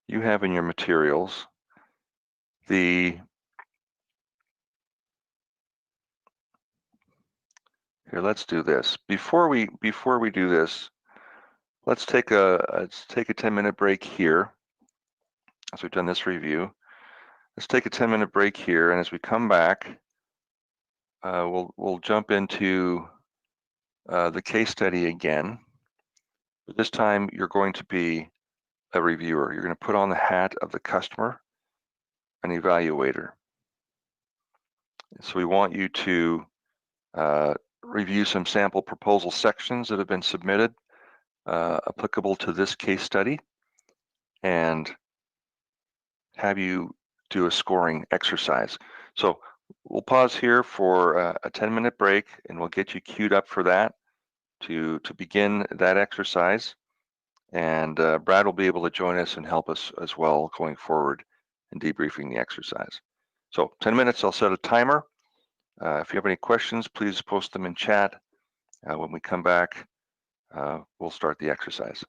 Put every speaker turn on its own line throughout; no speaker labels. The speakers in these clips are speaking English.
you have in your materials here, let's do this. Before we do this, let's take a 10-minute break here. As we've done this review, let's take a 10-minute break here, and as we come back, we'll jump into the case study again. But this time, you're going to be a reviewer. You're going to put on the hat of the customer, an evaluator. So we want you to review some sample proposal sections that have been submitted applicable to this case study, and have you do a scoring exercise. So we'll pause here for a 10-minute break, and we'll get you queued up for that to begin that exercise. And Brad will be able to join us and help us as well going forward in debriefing the exercise. So 10 minutes, I'll set a timer. If you have any questions, please post them in chat. When we come back, we'll start the exercise.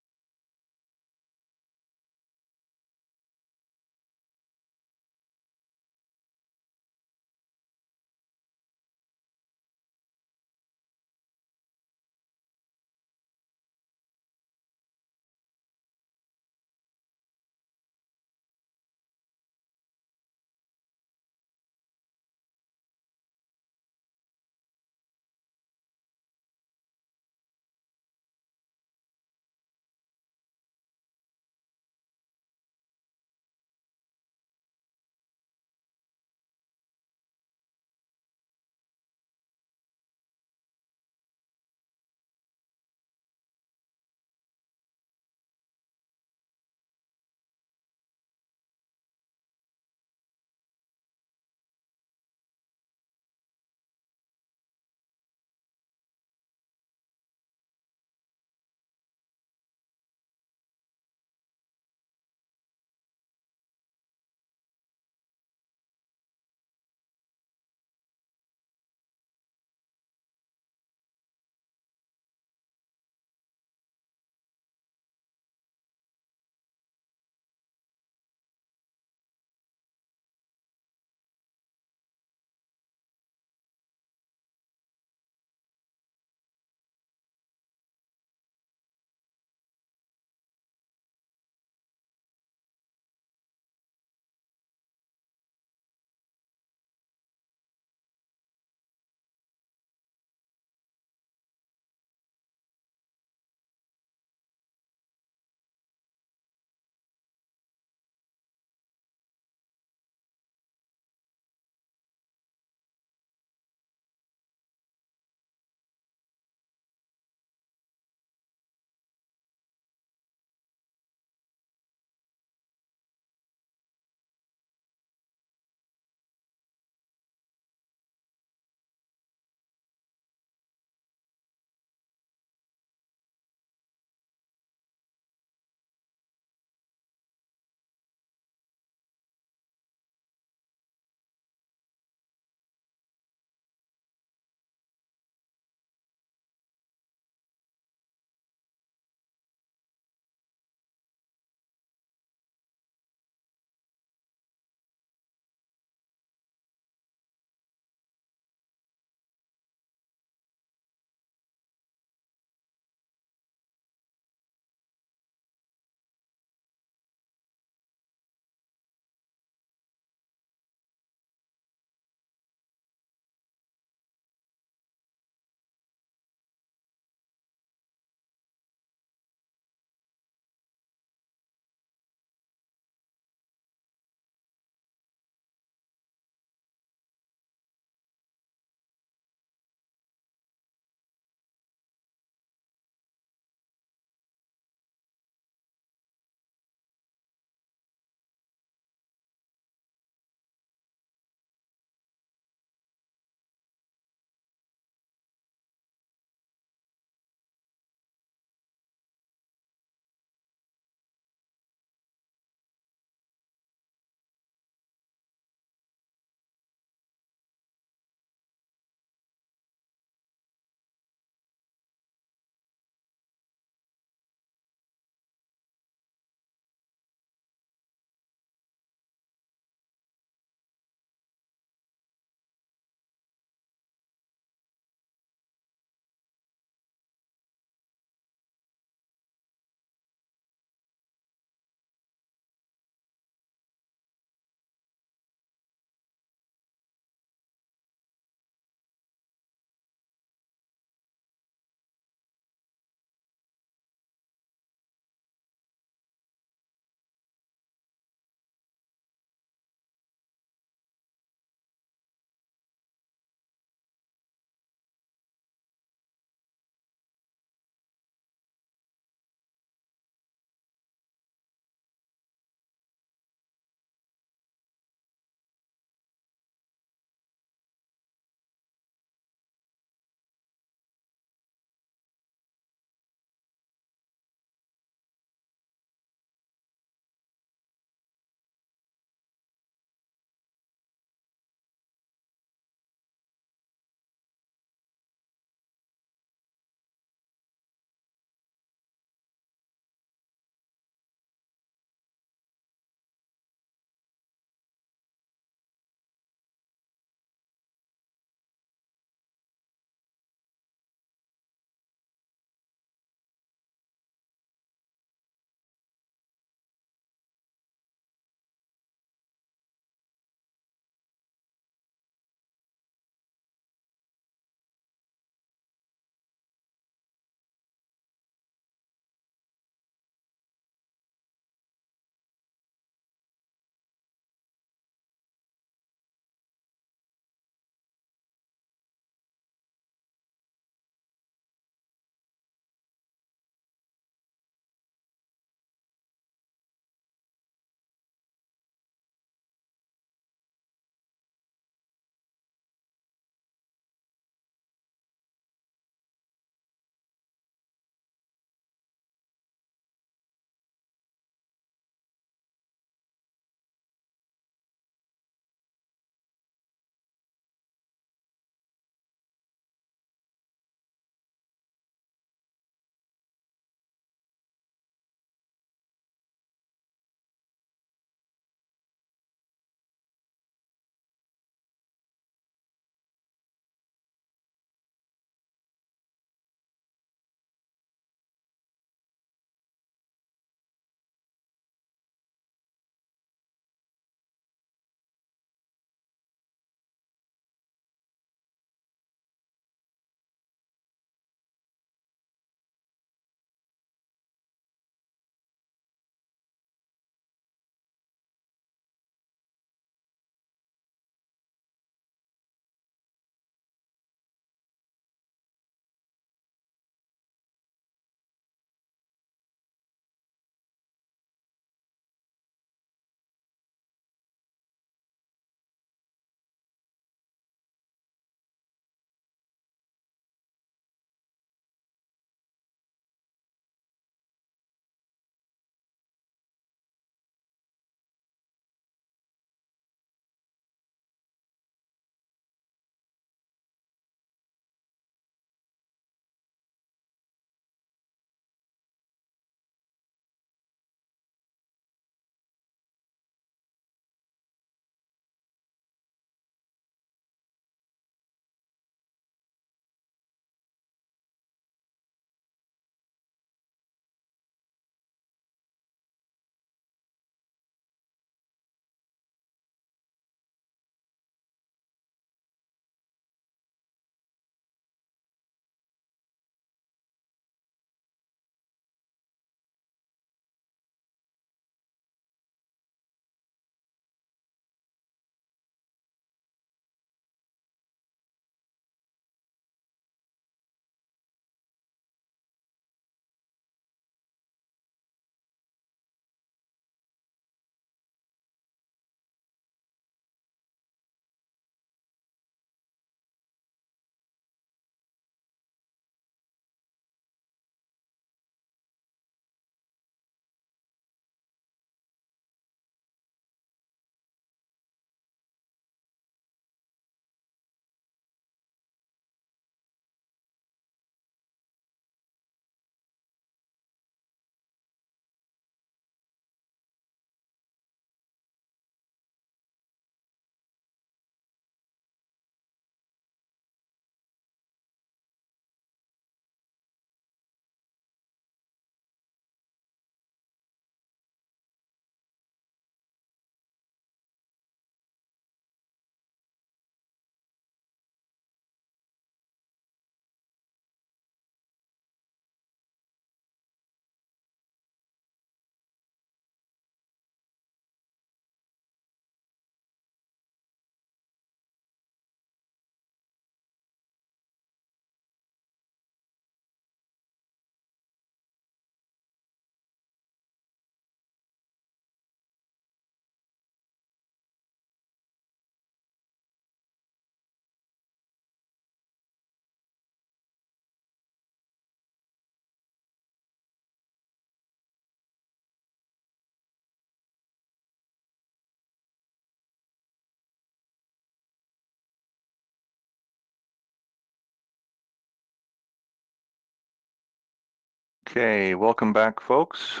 Okay, welcome back, folks.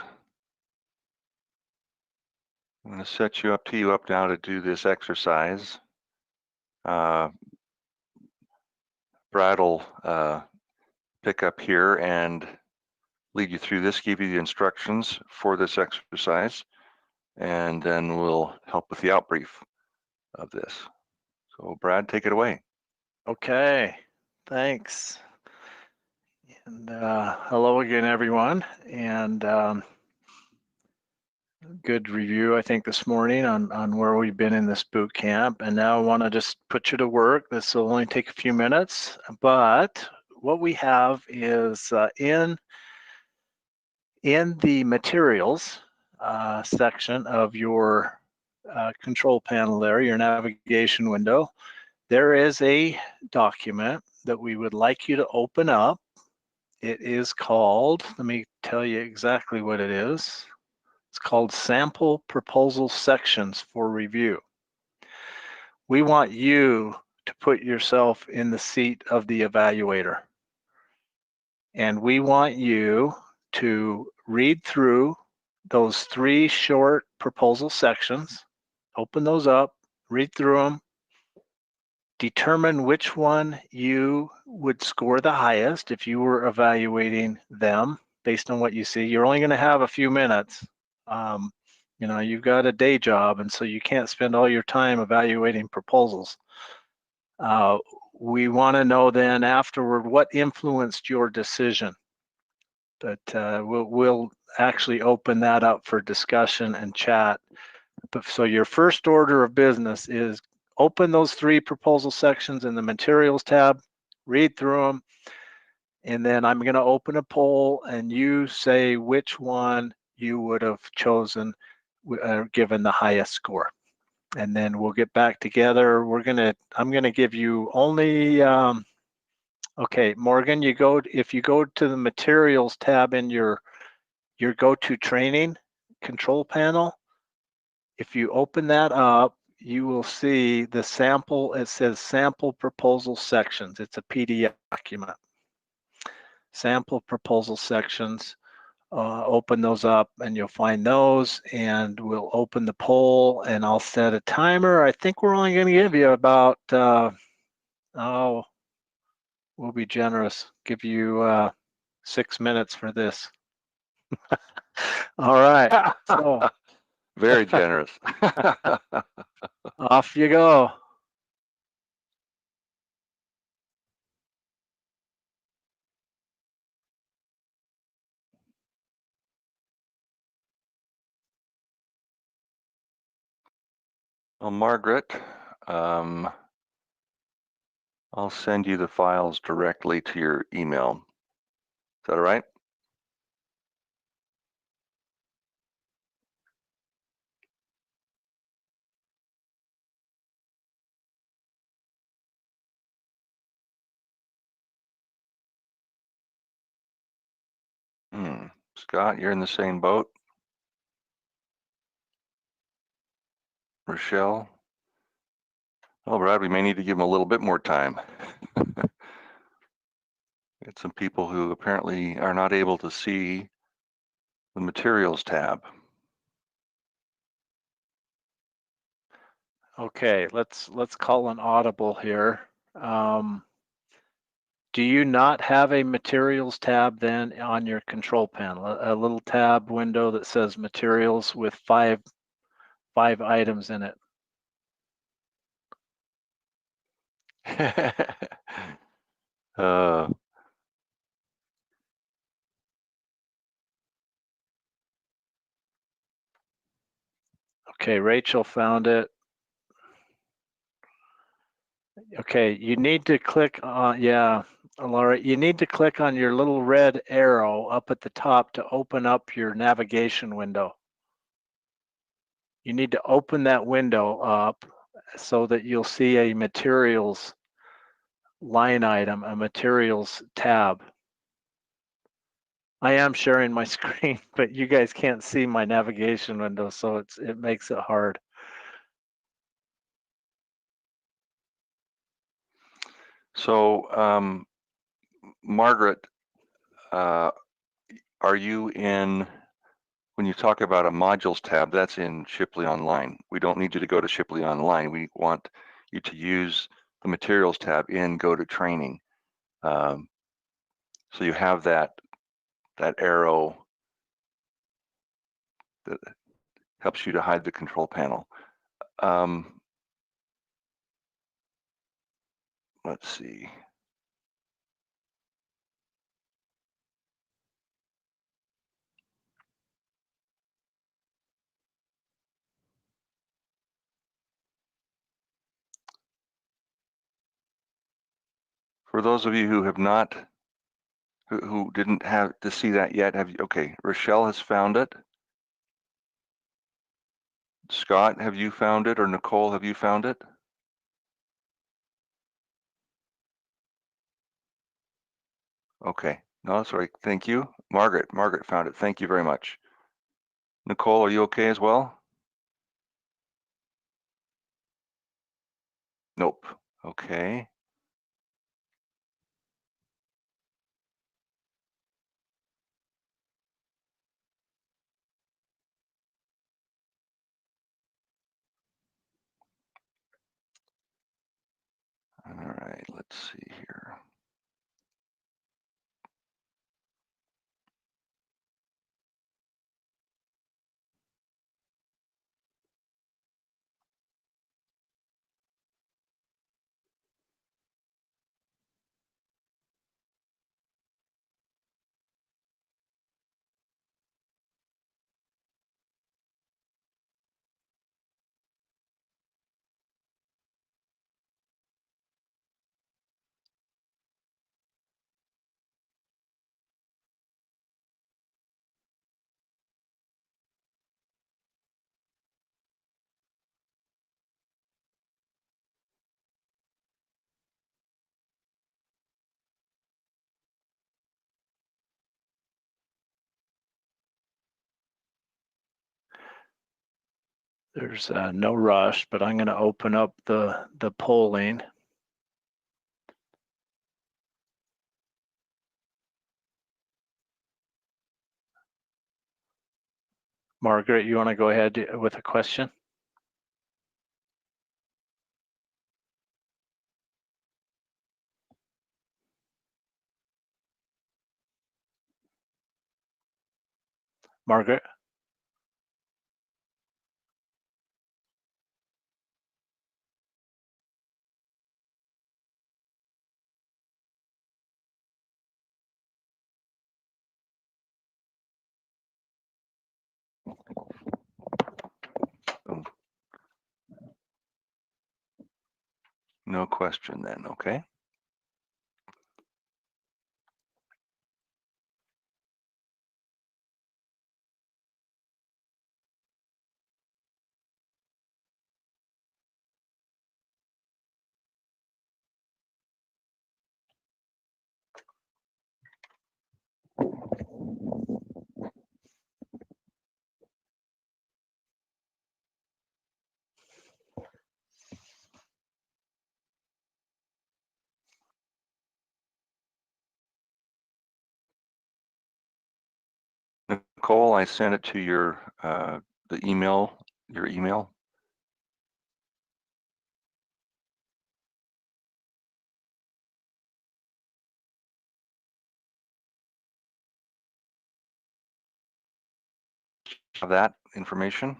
I'm going to set you up now to do this exercise. Brad will pick up here and lead you through this, give you the instructions for this exercise, and then we'll help with the outbrief of this. So Brad, take it away.
Okay, thanks. And hello again, everyone. And good review, I think, this morning on where we've been in this boot camp. And now I want to just put you to work. This will only take a few minutes, but what we have is in the materials section of your control panel there, your navigation window, there is a document that we would like you to open up. It is called, let me tell you exactly what it is. It's called Sample Proposal Sections for Review. We want you to put yourself in the seat of the evaluator. And we want you to read through those 3 short proposal sections, open those up, read through them, determine which one you would score the highest if you were evaluating them based on what you see. You're only going to have a few minutes. You know, you've got a day job, and so you can't spend all your time evaluating proposals. We want to know then afterward what influenced your decision. But we'll actually open that up for discussion and chat. But so your first order of business is open those 3 proposal sections in the materials tab, read through them, and then I'm going to open a poll and you say which one you would have chosen given the highest score. And then we'll get back together. I'm going to give you only, okay, Morgan, if you go to the materials tab in your go-to training control panel, if you open that up, you will see the sample. It says sample proposal sections. It's a PDF document. Sample proposal sections. Open those up and you'll find those, and we'll open the poll and I'll set a timer. I think we're only going to give you about, we'll be generous, give you 6 minutes for this. All right. So,
very generous.
Off you go.
Well, Margaret, I'll send you the files directly to your email. Is that all right? Scott, you're in the same boat. Rochelle. Oh, Brad, we may need to give him a little bit more time. Get some people who apparently are not able to see the materials tab.
Okay, let's call an audible here. Do you not have a materials tab then on your control panel? A little tab window that says materials with five items in it. Okay, Rachel found it. Okay, you need to click on, yeah, Laura, you need to click on your little red arrow up at the top to open up your navigation window. You need to open that window up so that you'll see a materials line item, a materials tab. I am sharing my screen, but you guys can't see my navigation window, so it makes it hard.
So, Margaret, are you in, when you talk about a modules tab, that's in Shipley Online. We don't need you to go to Shipley Online. We want you to use the materials tab in Go to Training. So you have that arrow that helps you to hide the control panel. Let's see. For those of you who have not, who didn't have to see that yet, have you? Okay, Rochelle has found it. Scott, have you found it? Or Nicole, have you found it? Okay, no, that's all right. Thank you. Margaret found it. Thank you very much. Nicole, are you okay as well? Nope. Okay. All right, let's see here.
There's no rush, but I'm going to open up the polling. Margaret, you want to go ahead with a question? Margaret?
No question then, okay. Nicole, I sent it to your the email, your email. Have that information.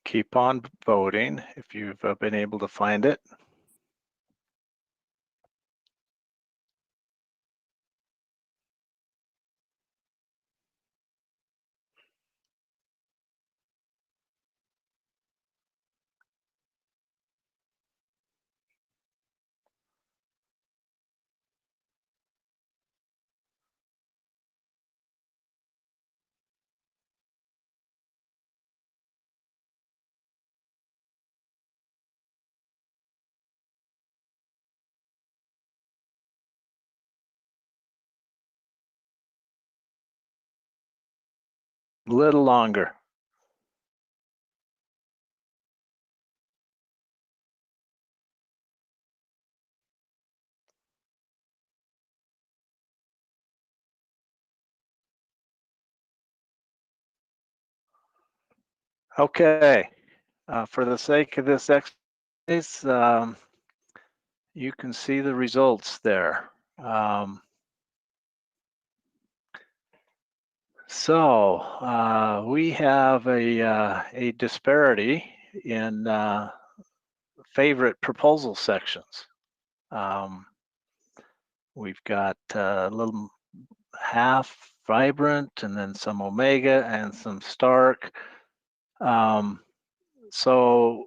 Keep on voting if you've been able to find it. A little longer. Okay, for the sake of this exercise, you can see the results there. So we have a disparity in favorite proposal sections. We've got a little half Vibrant, and then some Omega and some Stark. So,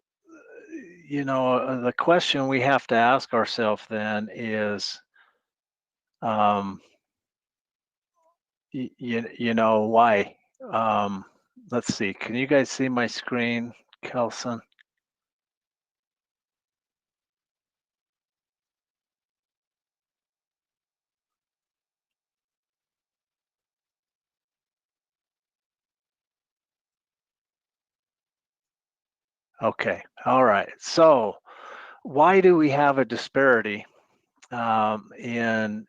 you know, the question we have to ask ourselves then is, you know, why? Let's see, can you guys see my screen, Kelson? Okay, all right. So why do we have a disparity in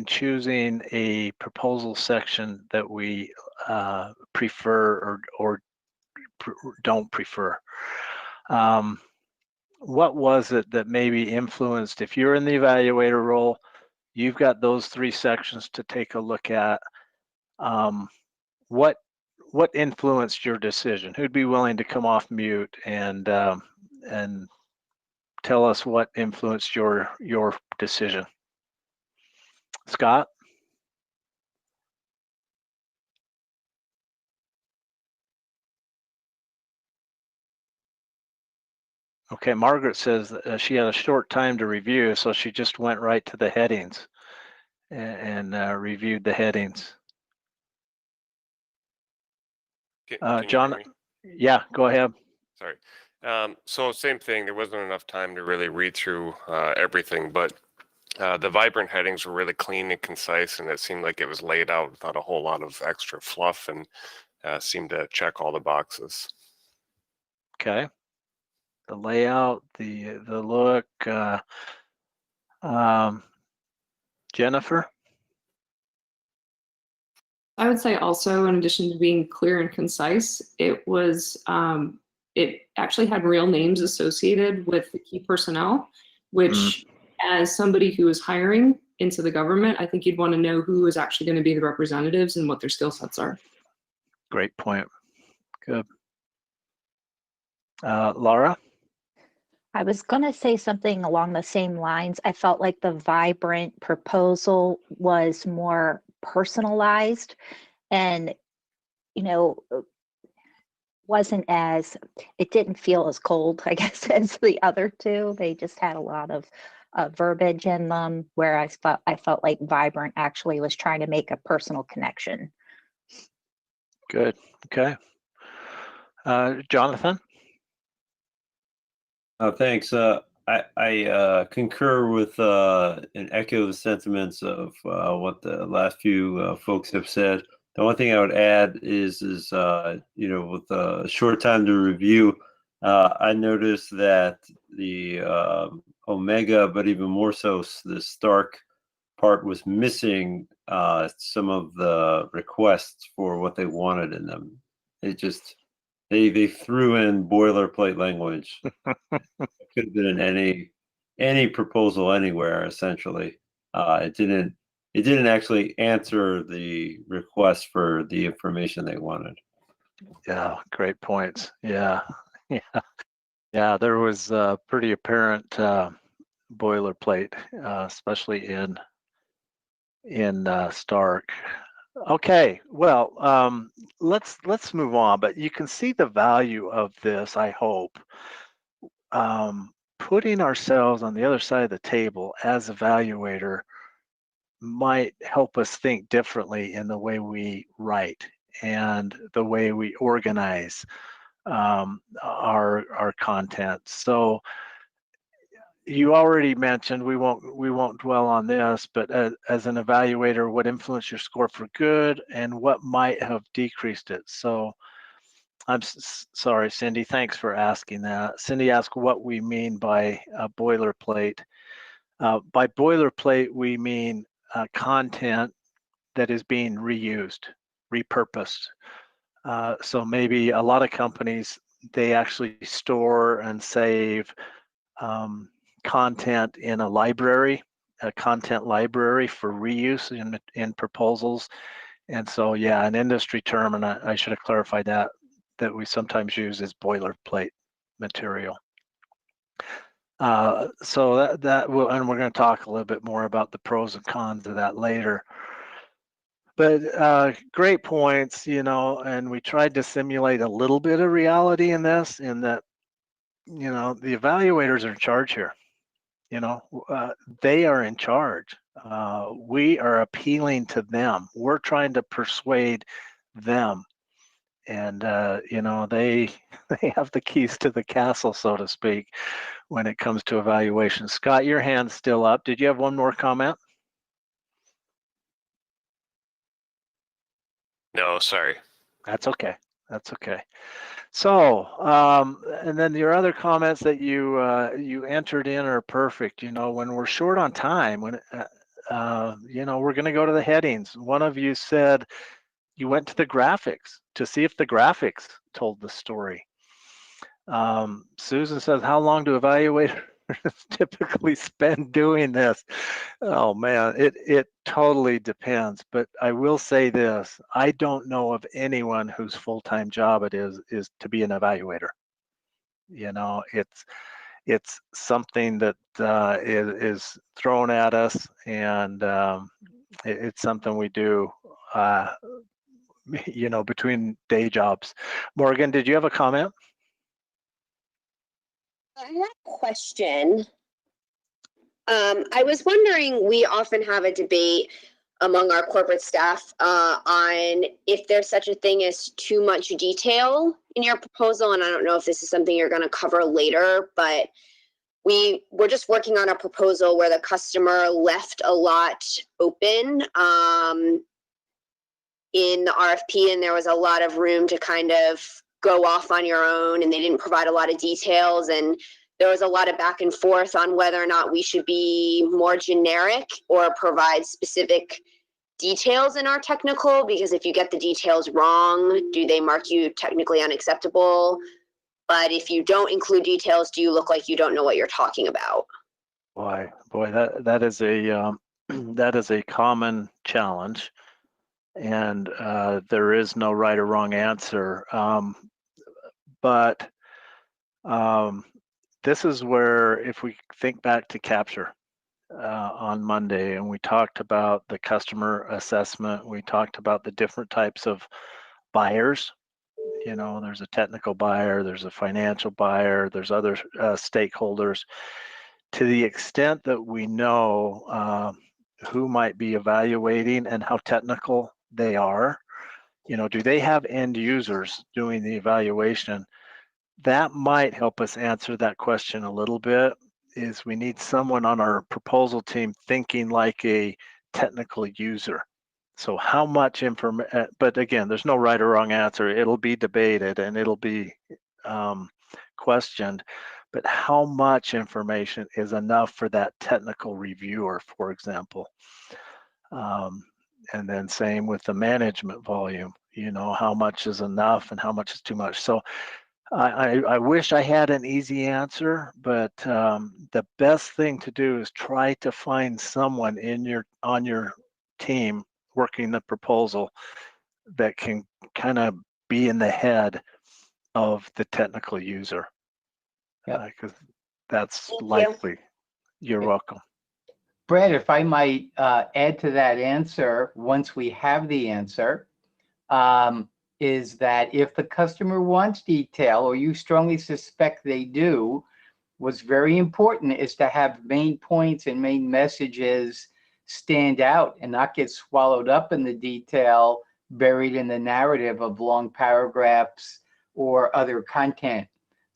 choosing a proposal section that we prefer or don't prefer? What was it that maybe influenced? If you're in the evaluator role, you've got those 3 sections to take a look at. What influenced your decision? Who'd be willing to come off mute and tell us what influenced your decision? Scott? Okay, Margaret says that she had a short time to review, so she just went right to the headings and reviewed the headings.
Can you
John,
hear me?
yeah, go ahead.
Sorry. So same thing, there wasn't enough time to really read through everything, but the Vibrant headings were really clean and concise, and it seemed like it was laid out without a whole lot of extra fluff, and seemed to check all the boxes.
Okay. The layout, the look, Jennifer?
I would say also, in addition to being clear and concise, it was, it actually had real names associated with the key personnel, which as somebody who is hiring into the government, I think you'd want to know who is actually going to be the representatives and what their skill sets are.
Great point. Good. Laura?
I was going to say something along the same lines. I felt like the Vibrant proposal was more personalized and, you know, it didn't feel as cold, I guess, as the other 2. They just had a lot of verbiage in them, where I felt like Vibrant actually was trying to make a personal connection.
Good. Okay. Jonathan?
Thanks. I concur with and echo the sentiments of what the last few folks have said. The only thing I would add is you know, with a short time to review, I noticed that the Omega, but even more so the Stark part, was missing some of the requests for what they wanted in them. It just they threw in boilerplate language. It could have been in any proposal anywhere, essentially. It didn't actually answer the request for the information they wanted.
Yeah, great points. Yeah. Yeah, there was pretty apparent boilerplate, especially in Stark. Okay, well, let's move on, but you can see the value of this, I hope. Putting ourselves on the other side of the table as evaluator might help us think differently in the way we write and the way we organize our content. So you already mentioned, we won't dwell on this, but as an evaluator, what influenced your score for good and what might have decreased it? So I'm sorry, Cindy, thanks for asking that. Cindy asked what we mean by boilerplate. By boilerplate, we mean content that is being reused, repurposed. So maybe a lot of companies, they actually store and save content in a library, a content library for reuse in proposals. And so, yeah, an industry term, and I should have clarified that we sometimes use is boilerplate material. So that will, and we're going to talk a little bit more about the pros and cons of that later. But great points, you know, and we tried to simulate a little bit of reality in this, in that, you know, the evaluators are in charge here. You know, they are in charge. We are appealing to them. We're trying to persuade them. And, you know, they have the keys to the castle, so to speak, when it comes to evaluation. Scott, your hand's still up. Did you have one more comment?
No, sorry.
That's okay. That's okay. So, and then your other comments that you you entered in are perfect. You know, when we're short on time, when you know, we're going to go to the headings. One of you said you went to the graphics to see if the graphics told the story. Susan says, how long do evaluators typically spend doing this? Oh man, it totally depends. But I will say this, I don't know of anyone whose full-time job it is to be an evaluator. You know, it's something that is thrown at us, and it's something we do, you know, between day jobs. Morgan, did you have a comment?
I have a question. I was wondering, we often have a debate among our corporate staff on if there's such a thing as too much detail in your proposal. And I don't know if this is something you're going to cover later, but we're just working on a proposal where the customer left a lot open in the RFP, and there was a lot of room to kind of go off on your own, and they didn't provide a lot of details, and there was a lot of back and forth on whether or not we should be more generic or provide specific details in our technical, because if you get the details wrong, do they mark you technically unacceptable? But if you don't include details, do you look like you don't know what you're talking about?
Boy, that is a that is a common challenge, and there is no right or wrong answer. But this is where, if we think back to Capture on Monday, and we talked about the customer assessment, we talked about the different types of buyers. You know, there's a technical buyer, there's a financial buyer, there's other stakeholders. To the extent that we know who might be evaluating and how technical they are, you know, do they have end users doing the evaluation? That might help us answer that question a little bit. Is we need someone on our proposal team thinking like a technical user. So how much information, but again, there's no right or wrong answer. It'll be debated and it'll be questioned, but how much information is enough for that technical reviewer, for example? And then same with the management volume, you know, how much is enough and how much is too much. So I wish I had an easy answer, but the best thing to do is try to find someone on your team working the proposal that can kind of be in the head of the technical user. Because that's likely. You're welcome.
Brad, if I might add to that answer, once we have the answer, is that if the customer wants detail, or you strongly suspect they do, what's very important is to have main points and main messages stand out and not get swallowed up in the detail buried in the narrative of long paragraphs or other content.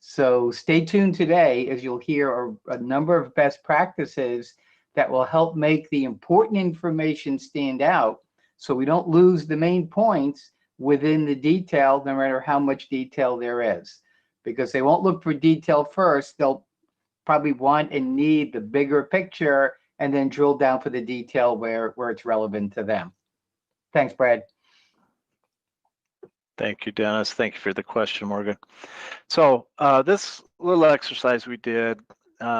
So stay tuned today as you'll hear a number of best practices that will help make the important information stand out so we don't lose the main points within the detail, no matter how much detail there is. Because they won't look for detail first, they'll probably want and need the bigger picture and then drill down for the detail where it's relevant to them. Thanks, Brad.
Thank you, Dennis. Thank you for the question, Morgan. So this little exercise we did,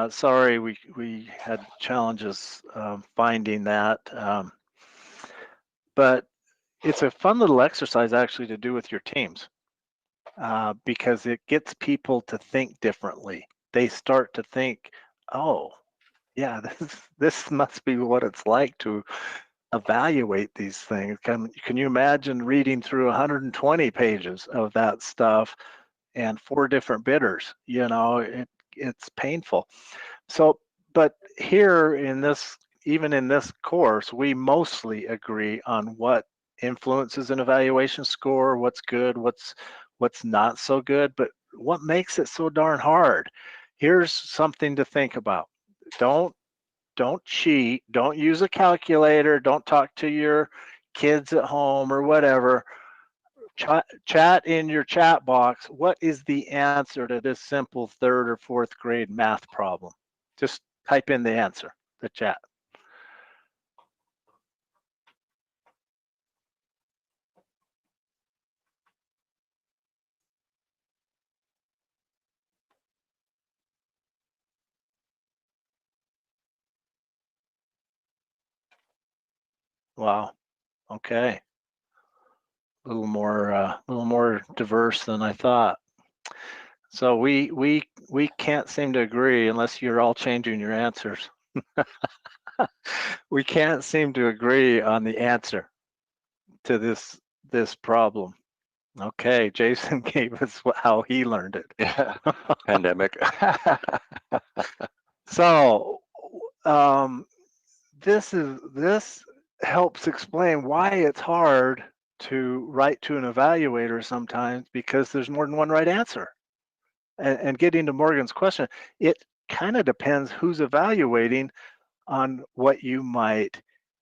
sorry, we had challenges finding that, but it's a fun little exercise actually to do with your teams because it gets people to think differently. They start to think, oh, yeah, this must be what it's like to evaluate these things. Can you imagine reading through 120 pages of that stuff and 4 different bidders? You know, it's painful. So, but here in this, even in this course, we mostly agree on what influences an evaluation score, what's good, what's not so good, but what makes it so darn hard? Here's something to think about. Don't cheat, don't use a calculator, don't talk to your kids at home or whatever. Chat in your chat box, what is the answer to this simple 3rd or 4th grade math problem? Just type in the answer, the chat. Wow, okay. A little more diverse than I thought. So we can't seem to agree unless you're all changing your answers. We can't seem to agree on the answer to this problem. Okay, Jason gave us how he learned it.
Yeah, pandemic.
So this helps explain why it's hard to write to an evaluator sometimes, because there's more than one right answer. And getting to Morgan's question, it kind of depends who's evaluating on what you might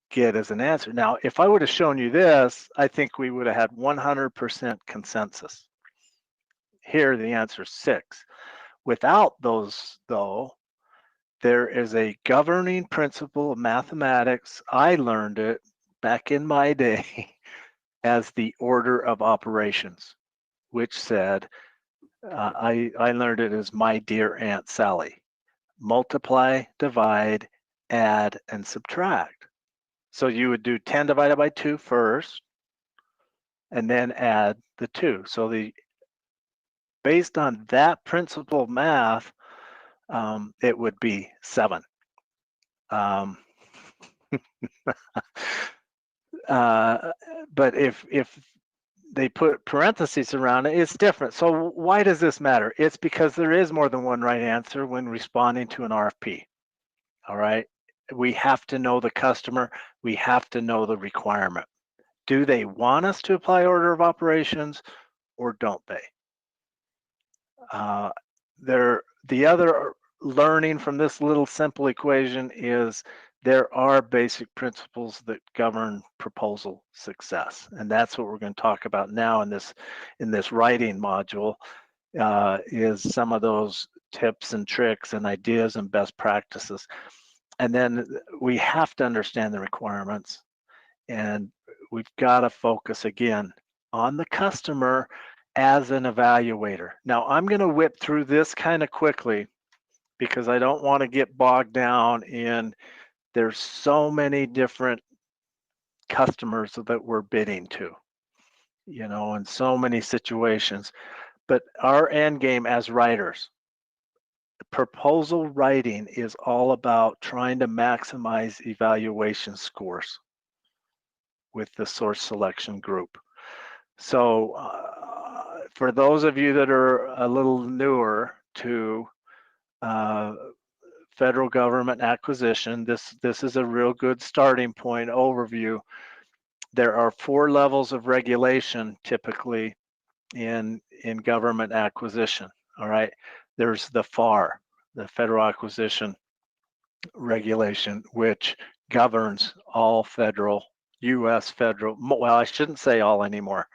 get as an answer. Now, if I would have shown you this, I think we would have had 100% consensus. Here, the answer is 6. Without those, though, there is a governing principle of mathematics. I learned it back in my day as the order of operations, which said, I learned it as my dear Aunt Sally: multiply, divide, add, and subtract. So you would do 10 divided by 2 first, and then add the 2. So based on that principle of math, it would be 7. But if they put parentheses around it, it's different. So why does this matter? It's because there is more than one right answer when responding to an RFP. All right. We have to know the customer. We have to know the requirement. Do they want us to apply order of operations or don't they? The other learning from this little simple equation is there are basic principles that govern proposal success, and that's what we're going to talk about now in this writing module. Is some of those tips and tricks and ideas and best practices. And then we have to understand the requirements, and we've got to focus again on the customer as an evaluator. Now, I'm going to whip through this kind of quickly because I don't want to get bogged down in there's so many different customers that we're bidding to, you know, in so many situations. But our end game as writers, proposal writing is all about trying to maximize evaluation scores with the source selection group. So for those of you that are a little newer to federal government acquisition, this is a real good starting point overview. There are 4 levels of regulation typically in government acquisition. All right. there's the FAR, the Federal Acquisition Regulation, which governs all federal, U.S. federal, well, I shouldn't say all anymore,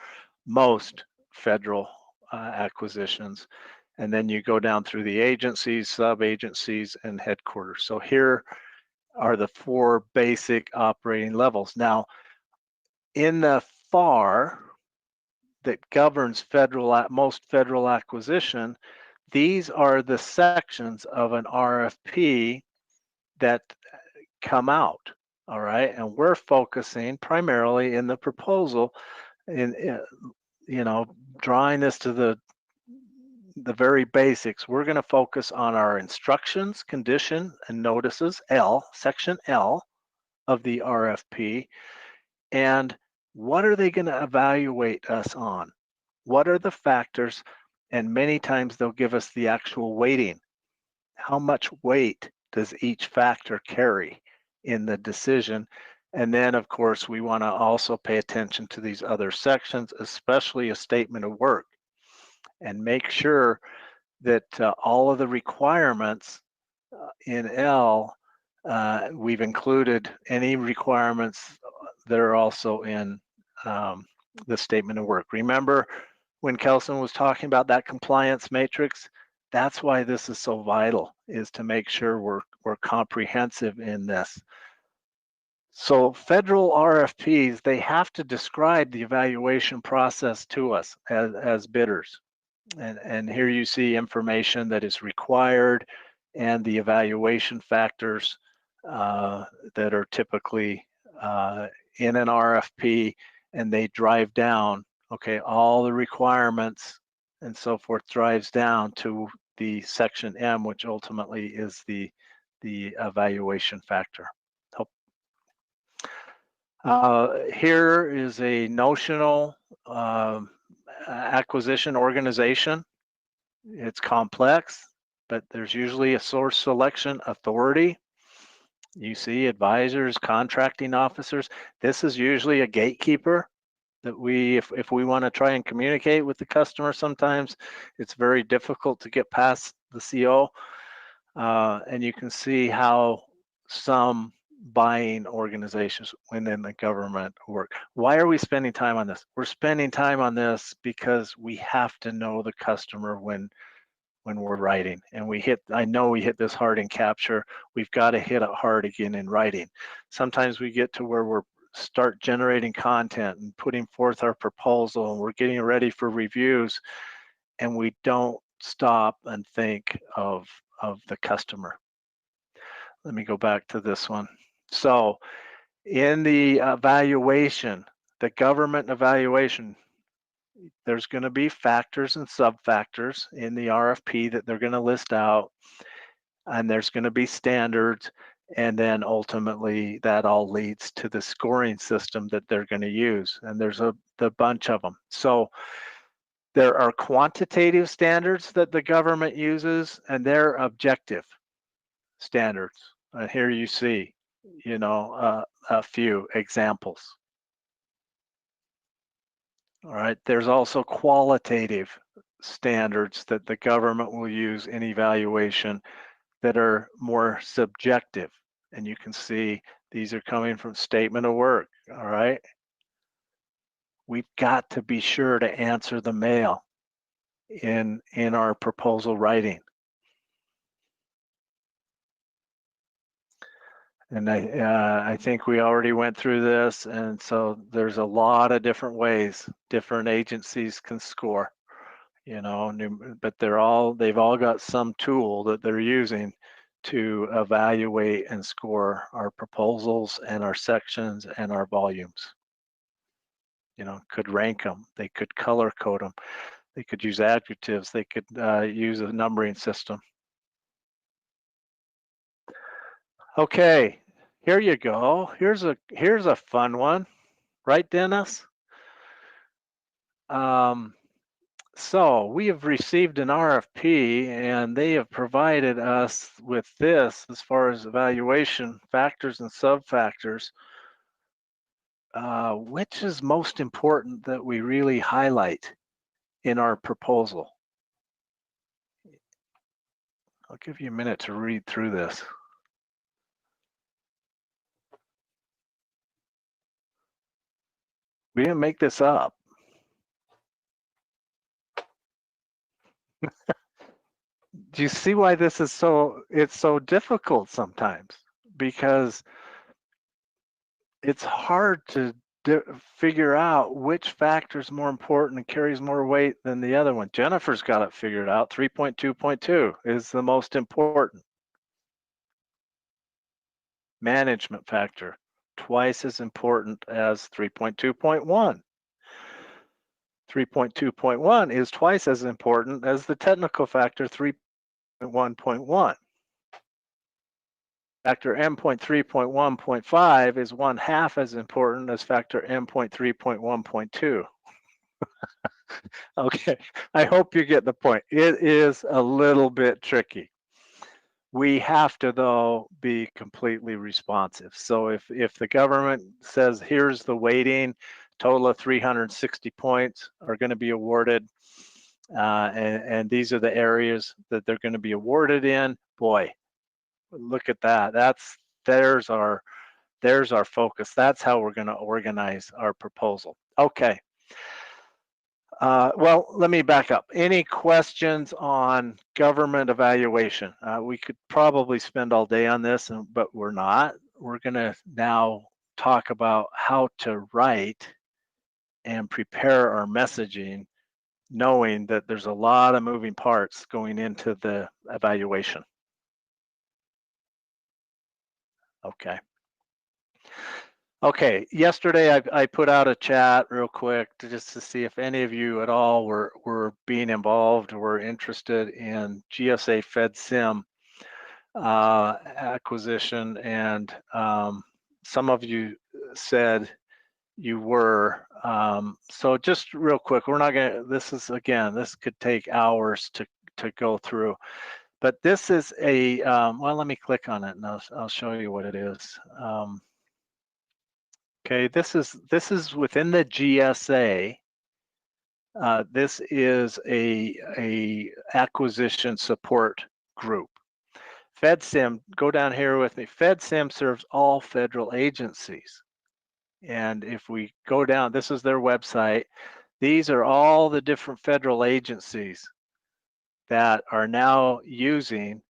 most federal acquisitions. And then you go down through the agencies, sub-agencies, and headquarters. So here are the 4 basic operating levels. Now, in the FAR that governs most federal acquisition, these are the sections of an RFP that come out, all right? And we're focusing primarily in the proposal in drawing this to the very basics. We're going to focus on our instructions, condition, and notices, section L of the RFP. And what are they going to evaluate us on? What are the factors? And many times they'll give us the actual weighting. How much weight does each factor carry in the decision? And then, of course, we want to also pay attention to these other sections, especially a statement of work, and make sure that all of the requirements in L, we've included any requirements that are also in the statement of work. Remember when Kelson was talking about that compliance matrix? That's why this is so vital, is to make sure we're comprehensive in this. So federal RFPs, they have to describe the evaluation process to us as bidders. And here you see information that is required and the evaluation factors that are typically in an RFP, and they drive down, okay, all the requirements and so forth drives down to the section M, which ultimately is the evaluation factor. Here is a notional acquisition organization. It's complex, but there's usually a source selection authority. You see advisors, contracting officers. This is usually a gatekeeper that if we want to try and communicate with the customer, sometimes it's very difficult to get past the CO. And you can see how some buying organizations within the government work. Why are we spending time on this? We're spending time on this because we have to know the customer when we're writing. And I know we hit this hard in capture. We've got to hit it hard again in writing. Sometimes we get to where we're start generating content and putting forth our proposal, and we're getting ready for reviews, and we don't stop and think of the customer. Let me go back to this one. So in the evaluation, the government evaluation, there's going to be factors and sub-factors in the RFP that they're going to list out, and there's going to be standards, and then ultimately that all leads to the scoring system that they're going to use, and there's a bunch of them. So there are quantitative standards that the government uses, and they're objective standards. Here you see, a few examples. All right, there's also qualitative standards that the government will use in evaluation that are more subjective. And you can see these are coming from statement of work, all right? We've got to be sure to answer the mail in our proposal writing. And I think we already went through this, and so there's a lot of different ways different agencies can score, but they've all got some tool that they're using to evaluate and score our proposals and our sections and our volumes. Could rank them, they could color code them, they could use adjectives, they could use a numbering system. Okay, here you go. Here's a fun one, right, Dennis? So we have received an RFP, and they have provided us with this as far as evaluation factors and sub-factors. Which is most important that we really highlight in our proposal? I'll give you a minute to read through this. We didn't make this up. Do you see why this is it's so difficult sometimes? Because it's hard to figure out which factor is more important and carries more weight than the other one. Jennifer's got it figured out. 3.2.2 is the most important. Management factor, twice as important as 3.2.1. 3.2.1 is twice as important as the technical factor 3.1.1. Factor M.3.1.5 is 1/2 as important as factor M.3.1.2. Okay, I hope you get the point. It is a little bit tricky. We have to, though, be completely responsive. So if the government says, here's the weighting, total of 360 points are going to be awarded, and these are the areas that they're going to be awarded in, boy, look at that. There's our focus. That's how we're going to organize our proposal. Okay. Well, let me back up. Any questions on government evaluation? We could probably spend all day on this, but we're not. We're going to now talk about how to write and prepare our messaging, knowing that there's a lot of moving parts going into the evaluation. Okay, yesterday I put out a chat real quick just to see if any of you at all were being involved or were interested in GSA FedSim acquisition, and some of you said you were. So just real quick, we're not gonna, this could take hours to go through. But this is a, well, let me click on it and I'll show you what it is. Okay, this is within the GSA. This is a acquisition support group. FedSim, go down here with me. FedSim serves all federal agencies. And if we go down, this is their website. These are all the different federal agencies that are now using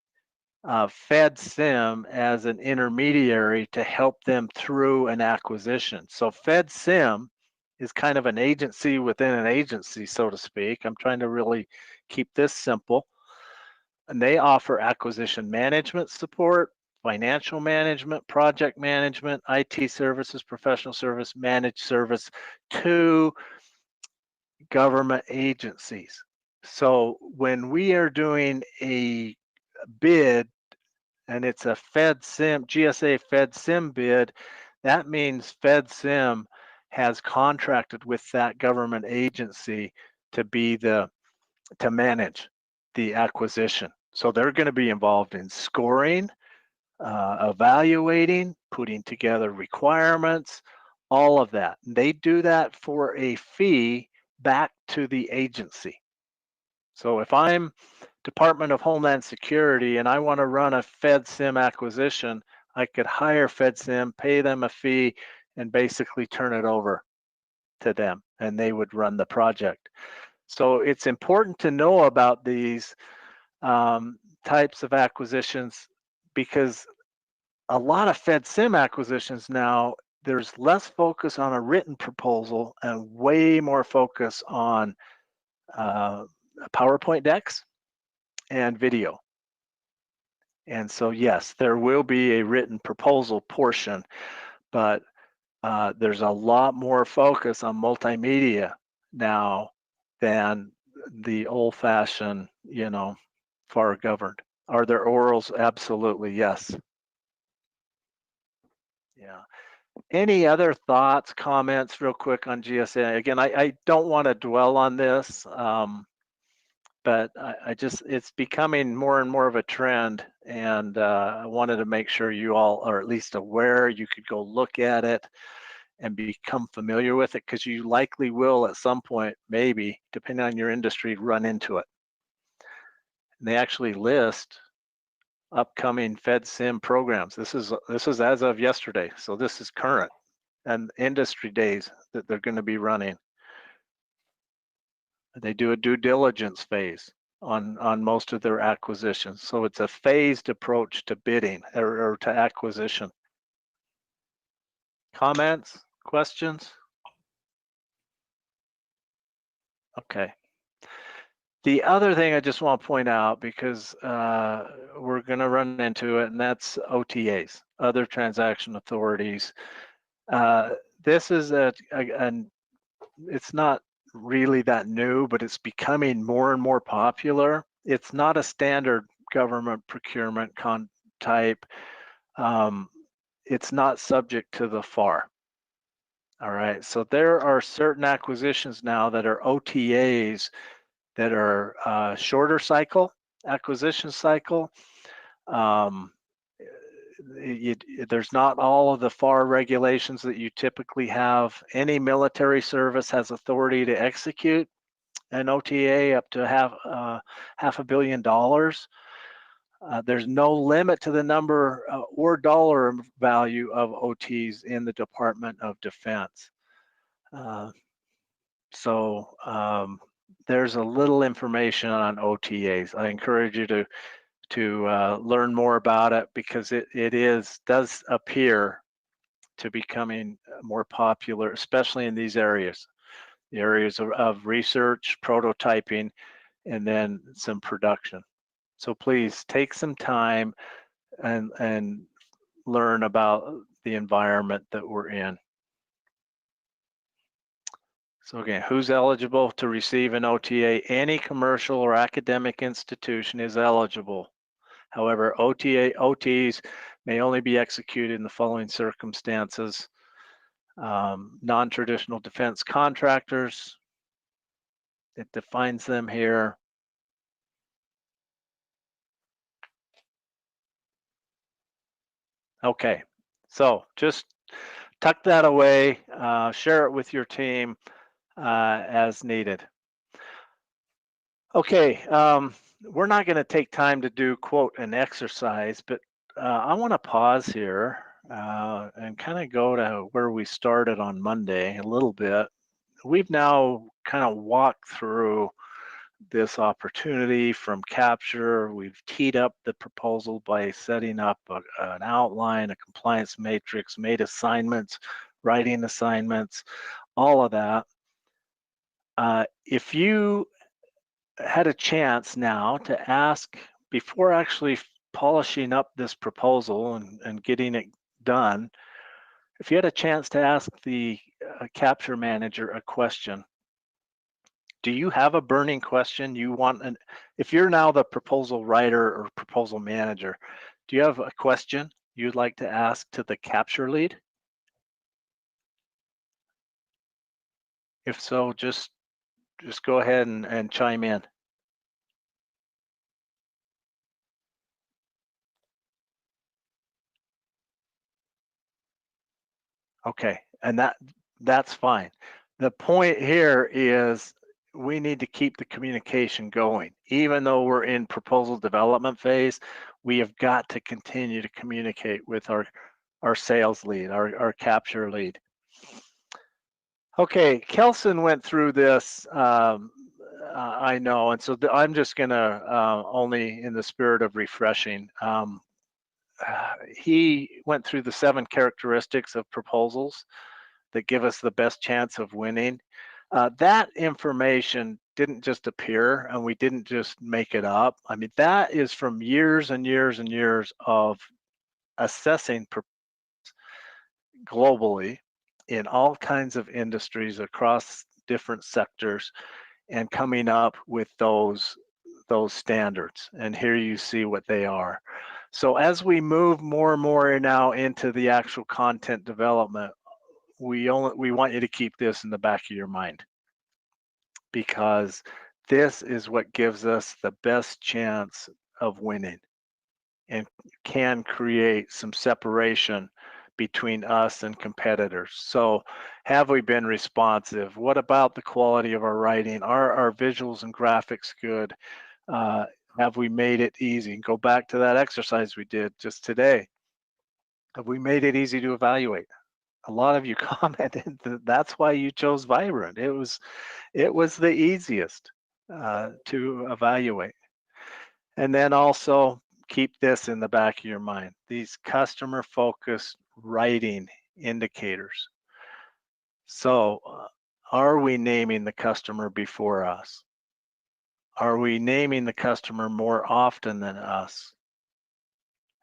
FedSim as an intermediary to help them through an acquisition. So FedSim is kind of an agency within an agency, so to speak. I'm trying to really keep this simple. And they offer acquisition management support, financial management, project management, IT services, professional service, managed service to government agencies. So when we are doing a bid and it's a FedSim, GSA FedSim bid, that means FedSim has contracted with that government agency to manage the acquisition. So they're going to be involved in scoring, evaluating, putting together requirements, all of that. They do that for a fee back to the agency. So if I'm Department of Homeland Security and I want to run a FedSim acquisition, I could hire FedSim, pay them a fee, and basically turn it over to them, and they would run the project. So it's important to know about these types of acquisitions, because a lot of FedSim acquisitions now, there's less focus on a written proposal and way more focus on PowerPoint decks and video. And so yes, there will be a written proposal portion, but there's a lot more focus on multimedia now than the old-fashioned, FAR governed. Are there orals? Absolutely, yes. Yeah. Any other thoughts, comments real quick on GSA? Again, I don't want to dwell on this, but it's becoming more and more of a trend, and I wanted to make sure you all are at least aware. You could go look at it and become familiar with it, because you likely will at some point, maybe, depending on your industry, run into it. And they actually list upcoming FedSim programs. This is as of yesterday, so this is current, and industry days that they're going to be running. They do a due diligence phase on most of their acquisitions, so it's a phased approach to bidding or to acquisition. Comments, questions? Okay. The other thing I just want to point out, because we're going to run into it, and that's OTAs, other transaction authorities. This is it's not really that new, but it's becoming more and more popular. It's not a standard government procurement type. It's not subject to the FAR. All right, so there are certain acquisitions now that are OTAs that are shorter cycle, acquisition cycle. There's not all of the FAR regulations that you typically have. Any military service has authority to execute an OTA up to $500 million. There's no limit to the number or dollar value of OTs in the Department of Defense. There's a little information on OTAs. I encourage you to learn more about it, because it does appear to becoming more popular, especially in these areas, the areas of research, prototyping, and then some production. So please take some time and learn about the environment that we're in. So again, who's eligible to receive an OTA? Any commercial or academic institution is eligible. However, OTs may only be executed in the following circumstances. Non-traditional defense contractors, it defines them here. Okay, so just tuck that away, share it with your team as needed. Okay, we're not going to take time to do, quote, an exercise, but I want to pause here and kind of go to where we started on Monday a little bit. We've now kind of walked through this opportunity from capture. We've teed up the proposal by setting up an outline, a compliance matrix, made assignments, writing assignments, all of that. If you had a chance now to ask, before actually polishing up this proposal and getting it done, if you had a chance to ask the capture manager a question, do you have a burning question you want? If you're now the proposal writer or proposal manager, do you have a question you'd like to ask to the capture lead? If so, just go ahead and chime in. Okay, and that's fine. The point here is we need to keep the communication going. Even though we're in proposal development phase, we have got to continue to communicate with our sales lead, our capture lead. Okay, Kelson went through this, I know, and so I'm just gonna, only in the spirit of refreshing, he went through the 7 characteristics of proposals that give us the best chance of winning. That information didn't just appear, and we didn't just make it up. I mean, that is from years and years and years of assessing globally in all kinds of industries across different sectors and coming up with those standards. And here you see what they are. So as we move more and more now into the actual content development, we want you to keep this in the back of your mind, because this is what gives us the best chance of winning and can create some separation between us and competitors. So have we been responsive? What about the quality of our writing? Are our visuals and graphics good? Have we made it easy? Go back to that exercise we did just today. Have we made it easy to evaluate? A lot of you commented that that's why you chose Vibrant. It was the easiest to evaluate. And then also keep this in the back of your mind, these customer focused writing indicators. So are we naming the customer before us? Are we naming the customer more often than us?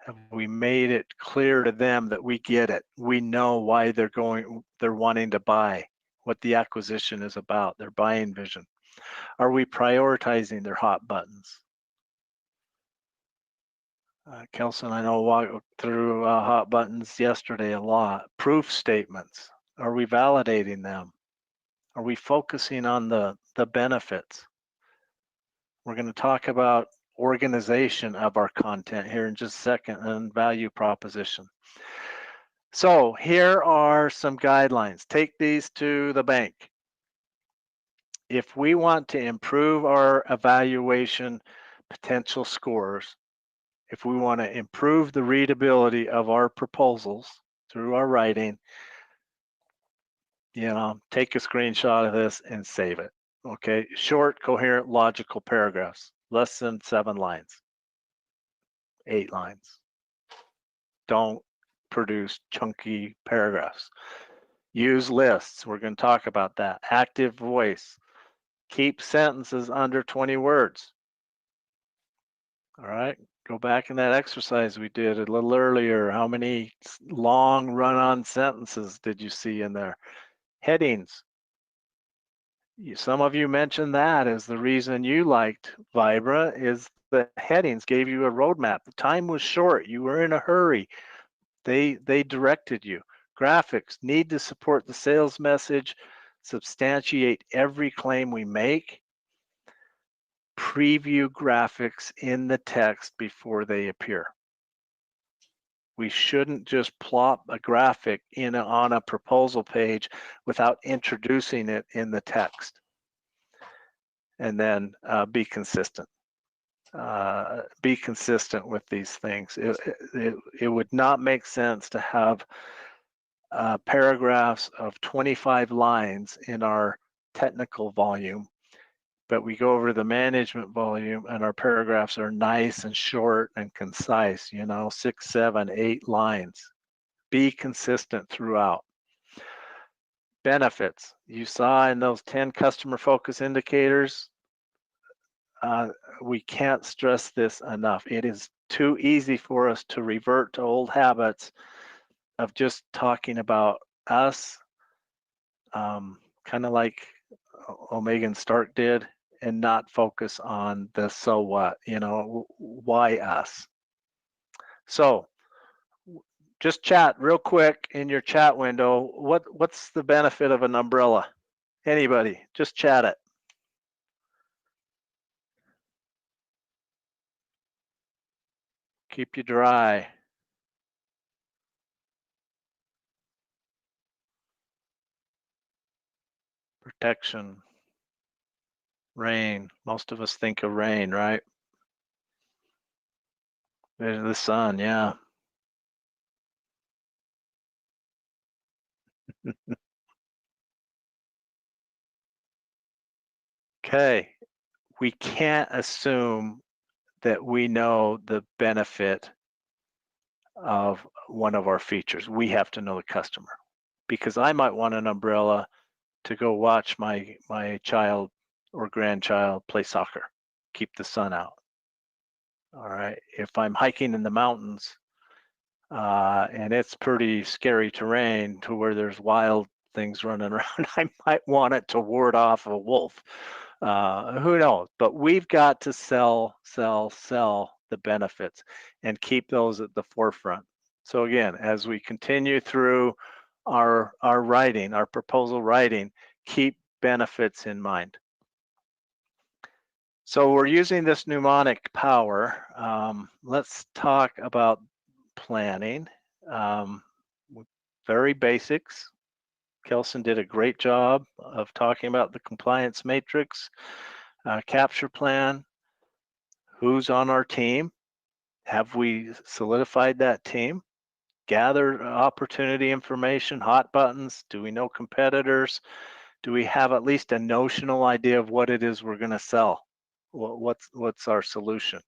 Have we made it clear to them that we get it? We know why they're wanting to buy, what the acquisition is about, their buying vision. Are we prioritizing their hot buttons? Kelson, I know walked through hot buttons yesterday a lot. Proof statements, are we validating them? Are we focusing on the benefits? We're going to talk about organization of our content here in just a second, and value proposition. So here are some guidelines. Take these to the bank. If we want to improve our evaluation potential scores, if we want to improve the readability of our proposals through our writing, take a screenshot of this and save it. Okay, short, coherent, logical paragraphs, less than 7 lines, 8 lines. Don't produce chunky paragraphs. Use lists. We're going to talk about that. Active voice. Keep sentences under 20 words. All right, go back in that exercise we did a little earlier. How many long run-on sentences did you see in there? Headings. Some of you mentioned that as the reason you liked Vibra, is the headings gave you a roadmap. The time was short. You were in a hurry. They directed you. Graphics need to support the sales message, substantiate every claim we make. Preview graphics in the text before they appear. We shouldn't just plop a graphic on a proposal page without introducing it in the text. And then be consistent. Be consistent with these things. It would not make sense to have paragraphs of 25 lines in our technical volume, but we go over the management volume and our paragraphs are nice and short and concise, 6, 7, 8 lines. Be consistent throughout. Benefits. You saw in those 10 customer focus indicators, we can't stress this enough. It is too easy for us to revert to old habits of just talking about us, kind of like Omega and Stark did, and not focus on the so what, why us. So just chat real quick in your chat window. What's the benefit of an umbrella? Anybody, just chat it. Keep you dry. Protection. Rain. Most of us think of rain, right? There's the sun, yeah. Okay. We can't assume that we know the benefit of one of our features. We have to know the customer, because I might want an umbrella to go watch my child or grandchild play soccer, keep the sun out. All right, if I'm hiking in the mountains and it's pretty scary terrain to where there's wild things running around, I might want it to ward off a wolf. Who knows? But we've got to sell the benefits and keep those at the forefront. So again, as we continue through our writing, our proposal writing, keep benefits in mind. So we're using this mnemonic power. Let's talk about planning. Very basics. Kelson did a great job of talking about the compliance matrix, capture plan. Who's on our team? Have we solidified that team? Gather opportunity information, hot buttons. Do we know competitors? Do we have at least a notional idea of what it is we're going to sell? What's our solution?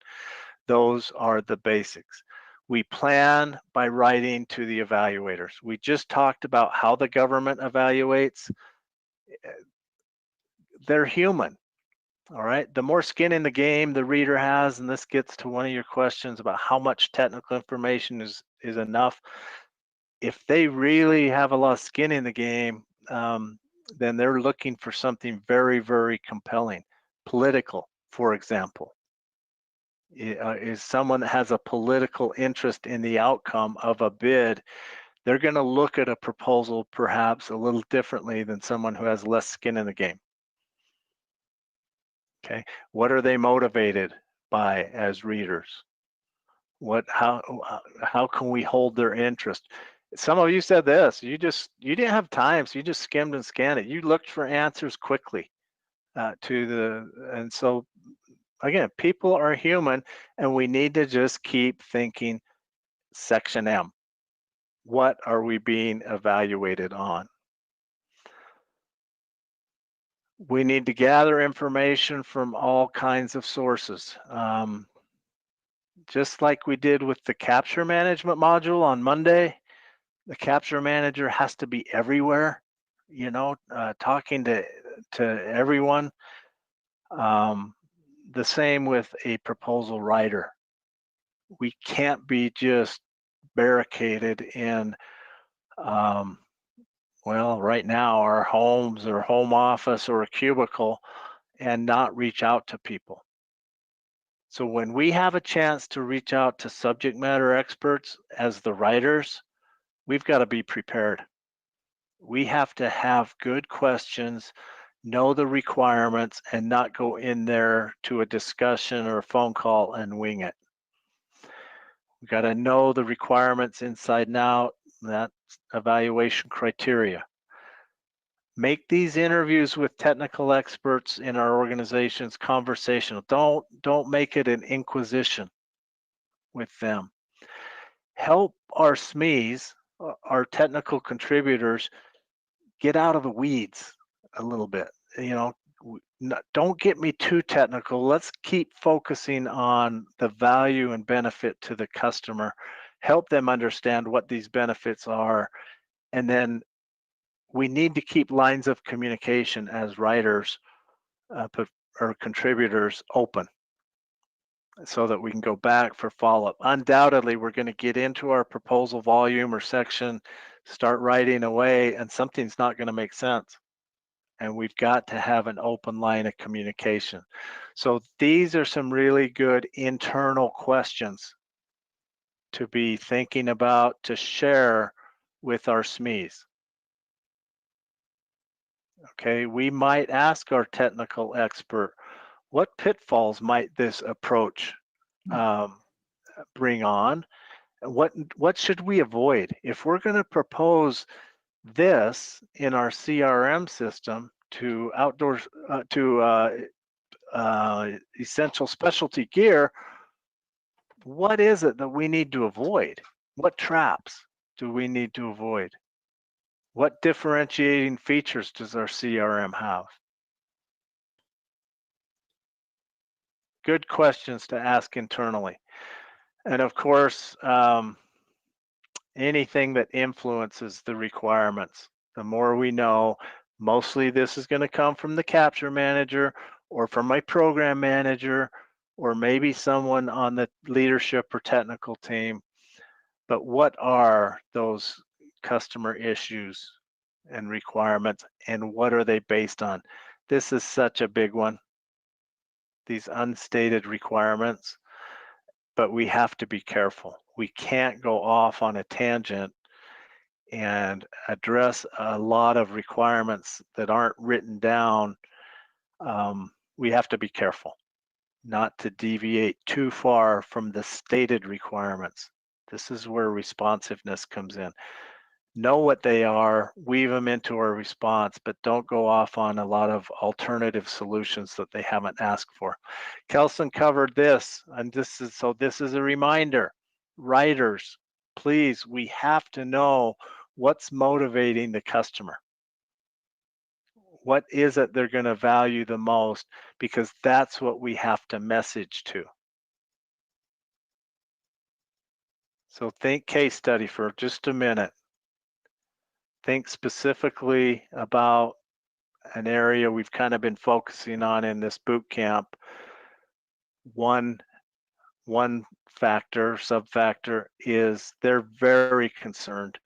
Those are the basics. We plan by writing to the evaluators. We just talked about how the government evaluates. They're human. All right. The more skin in the game the reader has, and this gets to one of your questions about how much technical information is enough. If they really have a lot of skin in the game, then they're looking for something very, very compelling. Political, for example, is someone that has a political interest in the outcome of a bid. They're going to look at a proposal perhaps a little differently than someone who has less skin in the game. Okay, what are they motivated by as readers? How can we hold their interest? Some of you said this, you didn't have time, so you just skimmed and scanned it. You looked for answers quickly and so again, people are human, and we need to just keep thinking section M. What are we being evaluated on? We need to gather information from all kinds of sources. Just like we did with the capture management module on Monday, the capture manager has to be everywhere, talking to everyone. The same with a proposal writer. We can't be just barricaded in, well, right now, our homes or home office or a cubicle and not reach out to people. So when we have a chance to reach out to subject matter experts as the writers, we've got to be prepared. We have to have good questions, know the requirements, and not go in there to a discussion or a phone call and wing it. We got to know the requirements inside and out. That's evaluation criteria. Make these interviews with technical experts in our organizations conversational. Don't make it an inquisition with them. Help our SMEs, our technical contributors, get out of the weeds a little bit. Don't get me too technical. Let's keep focusing on the value and benefit to the customer. Help them understand what these benefits are, and then we need to keep lines of communication as writers or contributors open so that we can go back for follow-up. Undoubtedly, we're going to get into our proposal volume or section, start writing away, and something's not going to make sense. And we've got to have an open line of communication. So these are some really good internal questions to be thinking about, to share with our SMEs. Okay, we might ask our technical expert, what pitfalls might this approach bring on? What should we avoid? If we're going to propose this in our CRM system to essential specialty gear, what is it that we need to avoid? What traps do we need to avoid? What differentiating features does our CRM have? Good questions to ask internally. And of course, anything that influences the requirements. The more we know, mostly this is going to come from the capture manager or from my program manager or maybe someone on the leadership or technical team. But what are those customer issues and requirements, and what are they based on? This is such a big one, these unstated requirements, but we have to be careful. We can't go off on a tangent and address a lot of requirements that aren't written down. We have to be careful not to deviate too far from the stated requirements. This is where responsiveness comes in. know what they are, weave them into our response, but don't go off on a lot of alternative solutions that they haven't asked for. Kelson covered this, and this is a reminder. Writers, please, we have to know what's motivating the customer. What is it they're going to value the most? Because that's what we have to message to. So think case study for just a minute. Think specifically about an area we've kind of been focusing on in this boot camp. One sub-factor is they're very concerned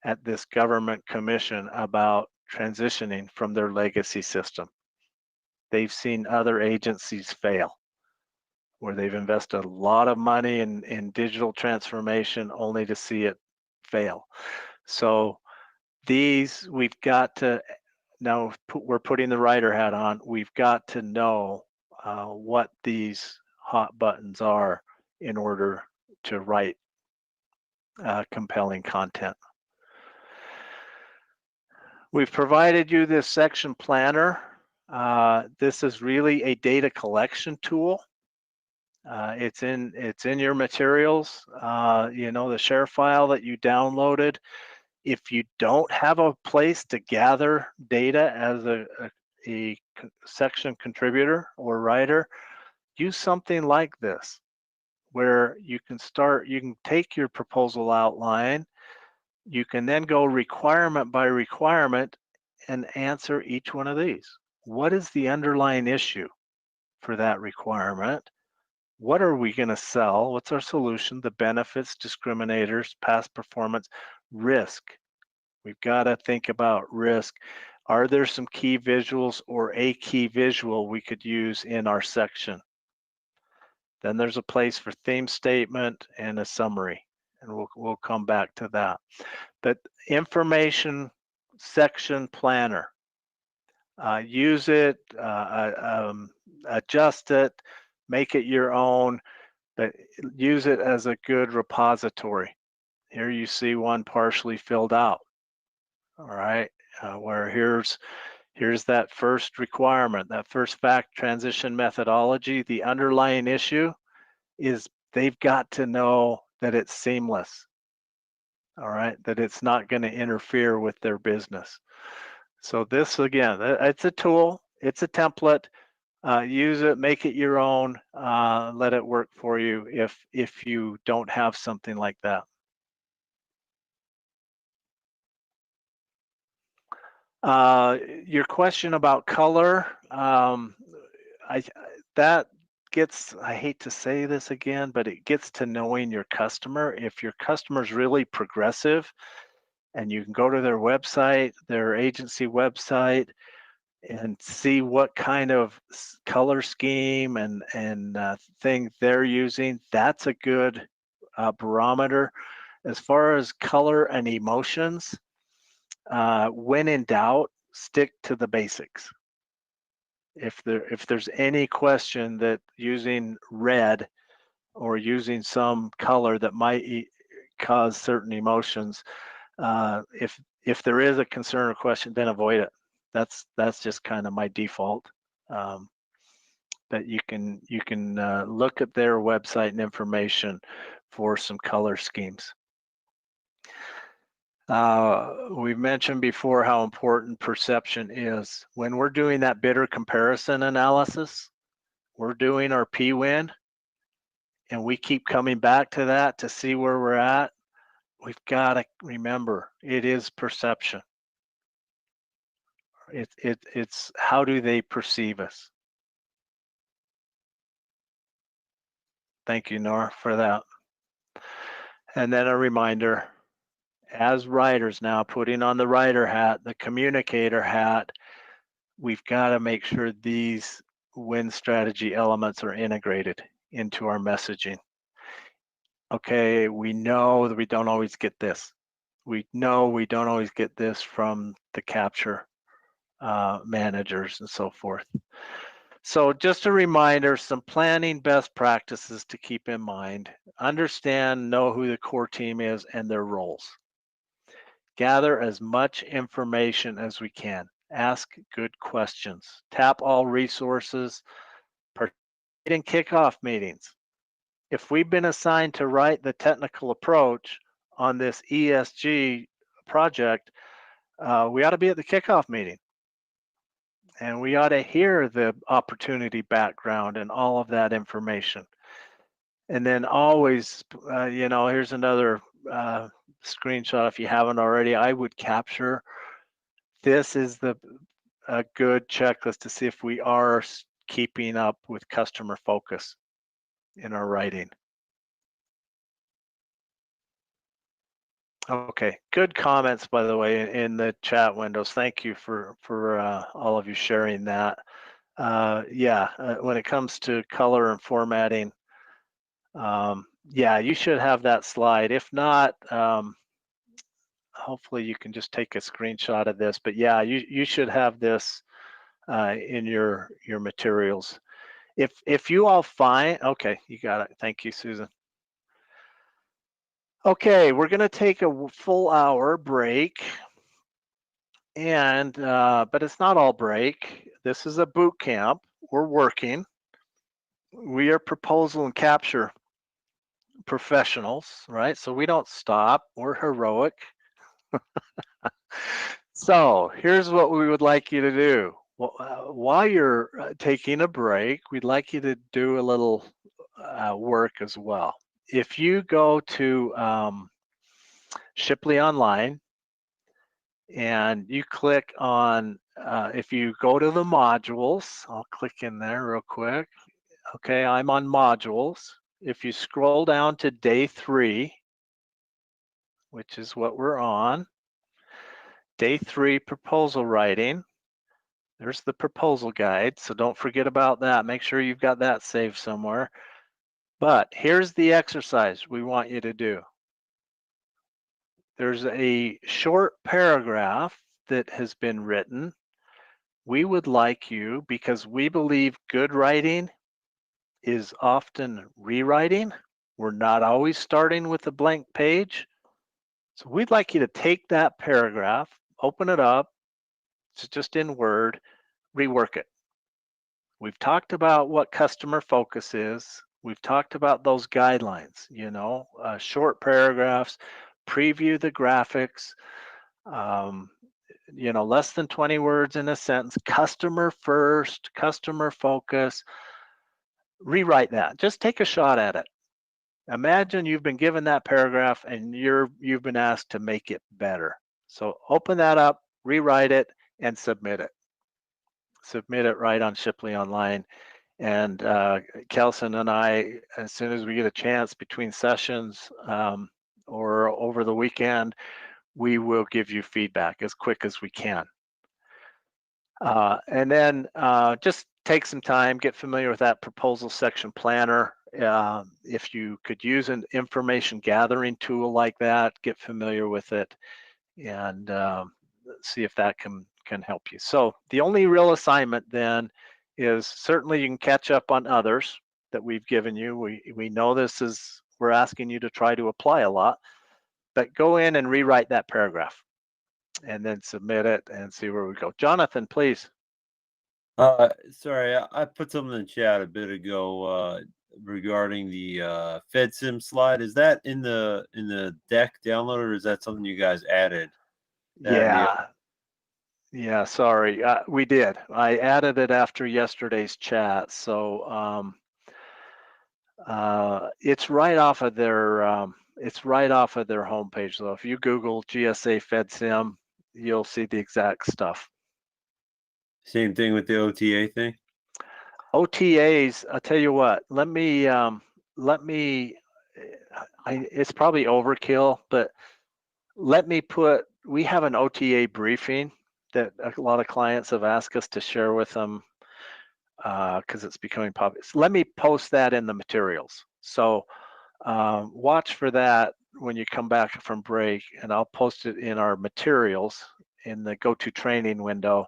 at this government commission about transitioning from their legacy system. They've seen other agencies fail, where they've invested a lot of money in digital transformation only to see it fail. So we've got to, now we're putting the writer hat on, we've got to know what these hot buttons are in order to write compelling content. We've provided you this section planner. This is really a data collection tool. It's in your materials, the share file that you downloaded. If you don't have a place to gather data as a section contributor or writer, use something like this, where you can take your proposal outline, you can then go requirement by requirement and answer each one of these. What is the underlying issue for that requirement? What are we going to sell? What's our solution? The benefits, discriminators, past performance, risk. We've got to think about risk. Are there some key visuals or a key visual we could use in our section? Then there's a place for theme statement and a summary, and we'll come back to that. But information section planner, use it, adjust it, make it your own, but use it as a good repository. Here you see one partially filled out. All right, where here's that first requirement, that first fact transition methodology. The underlying issue is they've got to know that it's seamless. All right, that it's not going to interfere with their business. So this, again, it's a tool, it's a template. Use it, make it your own, let it work for you if you don't have something like that. Your question about color, that gets, I hate to say this again, but it gets to knowing your customer. If your customer's really progressive, and you can go to their website, their agency website, and see what kind of color scheme and thing they're using, that's a good barometer. As far as color and emotions, when in doubt, stick to the basics. If there's any question that using red or using some color that might cause certain emotions, if there is a concern or question, then avoid it. That's just kind of my default. But you can look at their website and information for some color schemes. We've mentioned before how important perception is. When we're doing that bidder comparison analysis, we're doing our P-win, and we keep coming back to that to see where we're at. We've got to remember, it is perception. It's how do they perceive us? Thank you, Nora, for that. And then a reminder, as writers now, putting on the writer hat, the communicator hat, we've got to make sure these win strategy elements are integrated into our messaging. Okay, we know that we don't always get this. We know we don't always get this from the capture managers and so forth. So just a reminder, some planning best practices to keep in mind. Understand, know who the core team is and their roles. Gather as much information as we can. Ask good questions. Tap all resources. Participate in kickoff meetings. If we've been assigned to write the technical approach on this ESG project, we ought to be at the kickoff meeting. And we ought to hear the opportunity background and all of that information. And then always, here's another screenshot if you haven't already. I would capture. This is a good checklist to see if we are keeping up with customer focus in our writing. Okay, good comments, by the way, in the chat windows. Thank you for all of you sharing that. When it comes to color and formatting, you should have that slide. If not, hopefully you can just take a screenshot of this. But yeah, you should have this in your materials. If you all find, okay, you got it. Thank you, Susan. Okay, we're going to take a full hour break, and but it's not all break. This is a boot camp. We're working. We are proposal and capture professionals, right? So we don't stop. We're heroic. So here's what we would like you to do. While you're taking a break, we'd like you to do a little work as well. If you go to Shipley Online and you click on, if you go to the modules, I'll click in there real quick. Okay, I'm on modules. If you scroll down to day 3, which is what we're on, day 3 proposal writing, there's the proposal guide. So don't forget about that. Make sure you've got that saved somewhere. But here's the exercise we want you to do. There's a short paragraph that has been written. We would like you, because we believe good writing is often rewriting. We're not always starting with a blank page. So we'd like you to take that paragraph, open it up, it's just in Word, rework it. We've talked about what customer focus is. We've talked about those guidelines, short paragraphs, preview the graphics, less than 20 words in a sentence, customer first, customer focus. Rewrite that. Just take a shot at it. Imagine you've been given that paragraph and you've been asked to make it better. So open that up, rewrite it, and submit it. Submit it right on Shipley Online. And Kelson and I, as soon as we get a chance between sessions or over the weekend, we will give you feedback as quick as we can. And then just take some time, get familiar with that proposal section planner. If you could use an information gathering tool like that, get familiar with it and see if that can help you. So the only real assignment then is certainly you can catch up on others that we've given you. We know we're asking you to try to apply a lot, but go in and rewrite that paragraph and then submit it and see where we go. Jonathan, please.
Sorry, I put something in the chat a bit ago regarding the FedSim slide. Is that in the deck download, or is that something you guys added?
Yeah, sorry. We did. I added it after yesterday's chat. So it's right off of their homepage though. If you Google GSA FedSim, you'll see the exact stuff.
Same thing with the OTA thing?
OTAs, I'll tell you what, it's probably overkill, but we have an OTA briefing that a lot of clients have asked us to share with them because it's becoming popular. So let me post that in the materials. So watch for that when you come back from break, and I'll post it in our materials in the go-to training window,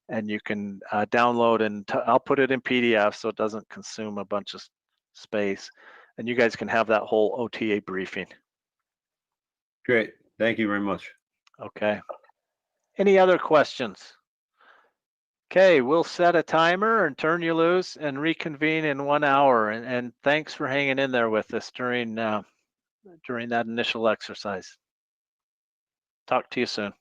and you can download and I'll put it in PDF so it doesn't consume a bunch of space, and you guys can have that whole OTA briefing.
Great. Thank you very much.
Okay. Any other questions? Okay, we'll set a timer and turn you loose and reconvene in 1 hour. And thanks for hanging in there with us during that initial exercise. Talk to you soon.